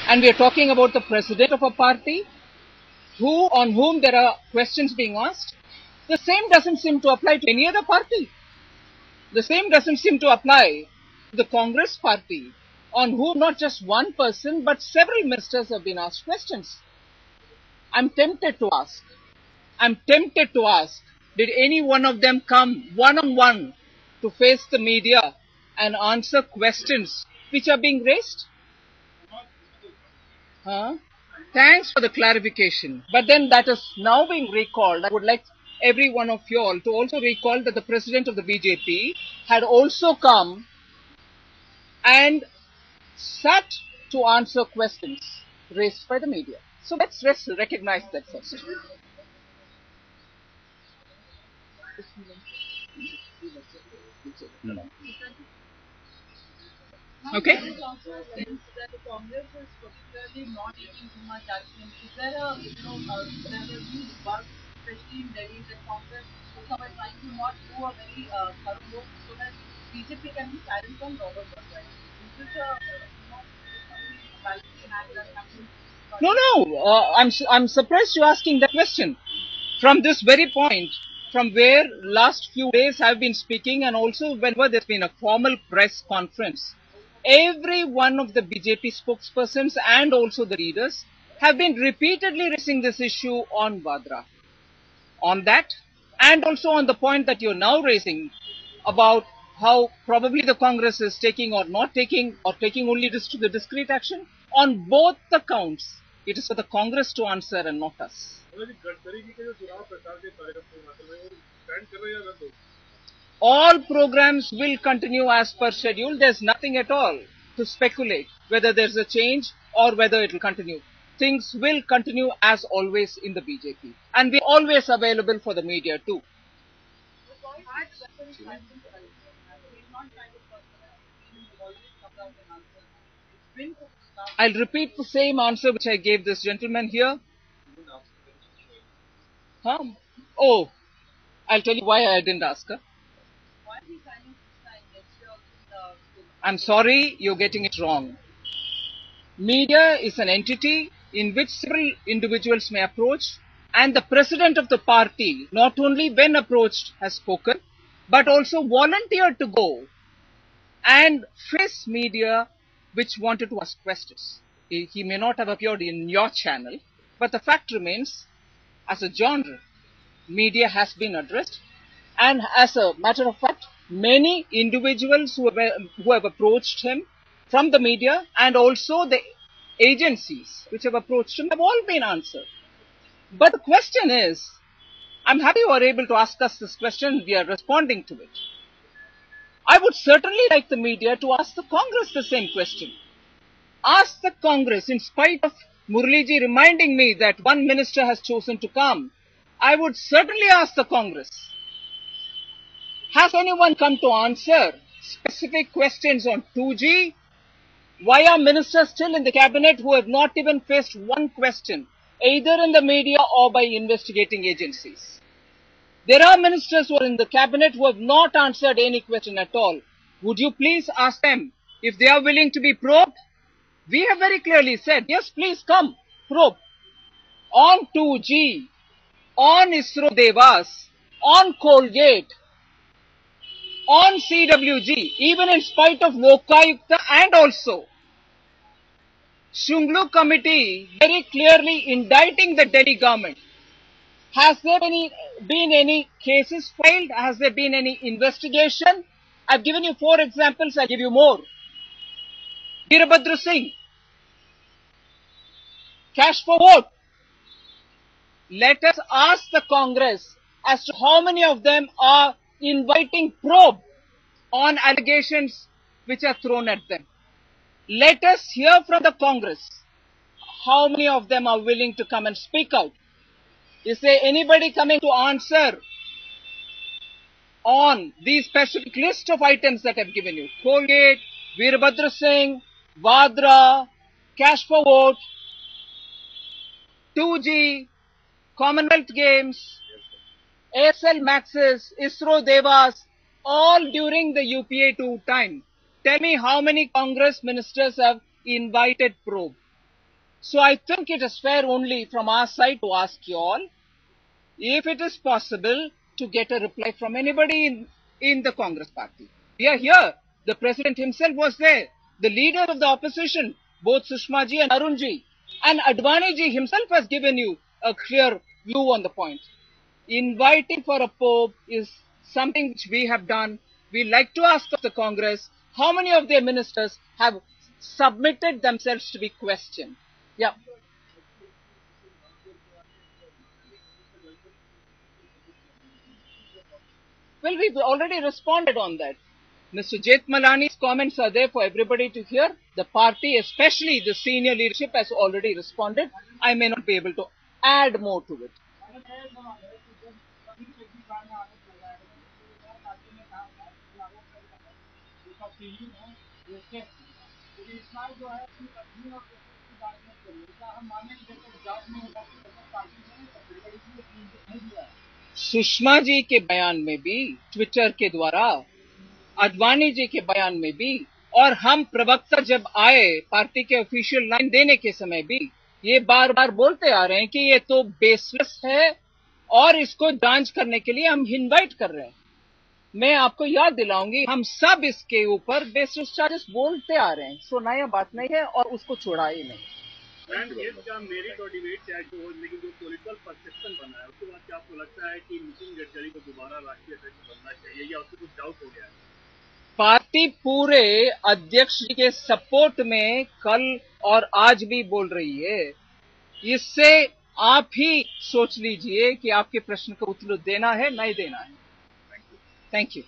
and we are talking about the president of a party on whom there are questions being asked, the same doesn't seem to apply to any other party. The same doesn't seem to apply to the Congress party, on whom not just one person but several ministers have been asked questions. I'm tempted to ask, did any one of them come one-on-one to face the media and answer questions which are being raised? Thanks for the clarification. But then that is now being recalled. I would like every one of you all to also recall that the president of the BJP had also come and sat to answer questions raised by the media. So let's recognize that first. Okay. There is also a sense that the Congress is particularly not taking too much action. Is there a, there's a huge buzz, especially in Delhi, that Congress is somewhere trying to not do a very thorough look so that BJP can be silent on Robert Wade? Is this something balancing act that's happening? No. I'm surprised you're asking that question. From this very point, from where last few days I've been speaking, and also whenever there's been a formal press conference, every one of the BJP spokespersons and also the leaders have been repeatedly raising this issue on Vadra. On that, and also on the point that you're now raising about how probably the Congress is taking or not taking, or taking only the discrete action. On both the counts, it is for the Congress to answer and not us. All programs will continue as per schedule. There's nothing at all to speculate whether there's a change or whether it will continue. Things will continue as always in the BJP. And we're always available for the media too. I'll repeat the same answer which I gave this gentleman here. Oh, I'll tell you why I didn't ask her. I'm sorry, you're getting it wrong. Media is an entity in which several individuals may approach, and the president of the party, not only when approached, has spoken, but also volunteered to go and face media which wanted to ask questions. He may not have appeared in your channel, but the fact remains, as a genre, media has been addressed, and as a matter of fact, many individuals who have approached him from the media and also the agencies which have approached him have all been answered. But the question is, I'm happy you are able to ask us this question, we are responding to it. I would certainly like the media to ask the Congress the same question. Ask the Congress, in spite of Murliji reminding me that one minister has chosen to come, I would certainly ask the Congress, has anyone come to answer specific questions on 2G? Why are ministers still in the cabinet who have not even faced one question, either in the media or by investigating agencies? There are ministers who are in the cabinet who have not answered any question at all. Would you please ask them if they are willing to be probed? We have very clearly said, yes, please come, probe. On 2G, on ISRO Devas, on Colgate, on CWG, even in spite of Lokayukta and also Shunglu committee very clearly indicting the Delhi government. Has there been any cases filed? Has there been any investigation? I've given you 4 examples, I'll give you more. Veerbhadra Singh, cash for vote. Let us ask the Congress as to how many of them are inviting probe on allegations which are thrown at them. Let us hear from the Congress how many of them are willing to come and speak out. Is there anybody coming to answer on the specific list of items that I've given you? Colgate, Veerbhadra Singh, Vadra, cash for vote, 2G, Commonwealth Games, ASL Maxes, ISRO Devas, all during the UPA 2 time. Tell me how many Congress ministers have invited probe. So I think it is fair only from our side to ask you all if it is possible to get a reply from anybody in the Congress party. We are here. The president himself was there. The leader of the opposition, both Sushma ji and Arun ji. And Advani ji himself has given you a clear view on the point. Inviting for a pope is something which we have done. We like to ask of the Congress, how many of their ministers have submitted themselves to be questioned? Yeah. Well, we've already responded on that. Mr. Jethmalani's comments are there for everybody to hear. The party, especially the senior leadership, has already responded. I may not be able to add more to it. Sushma ji के बयान में भी, Twitter के द्वारा, आडवाणी जी के बयान में भी, और हम प्रवक्ता जब आए पार्टी के ऑफिशियल लाइन देने के समय भी ये बार बार बोलते आ रहे हैं कि ये तो बेसलेस है और इसको जांच करने के लिए हम इनवाइट कर रहे हैं। मैं आपको याद दिलाऊंगी, हम सब इसके ऊपर बेसलेस चार्जेस बोलते आ रहे हैं। सो नया बात नहीं है और उसको छोड़ा ही नहीं। मेरिट और डिबेट चाहे जो हो, लेकिन जो पॉलिटिकल परसेप्शन बना है उसके बाद क्या आपको लगता है कि नितिन गडकरी को दोबारा राष्ट्रीय अध्यक्ष बनना चाहिए या उससे कुछ डाउट हो गया है? पार्टी पूरे अध्यक्ष जी के सपोर्ट में कल और आज भी बोल रही है। इससे आप ही सोच लीजिए कि आपके प्रश्न का उत्तर देना है नहीं देना है। Thank you.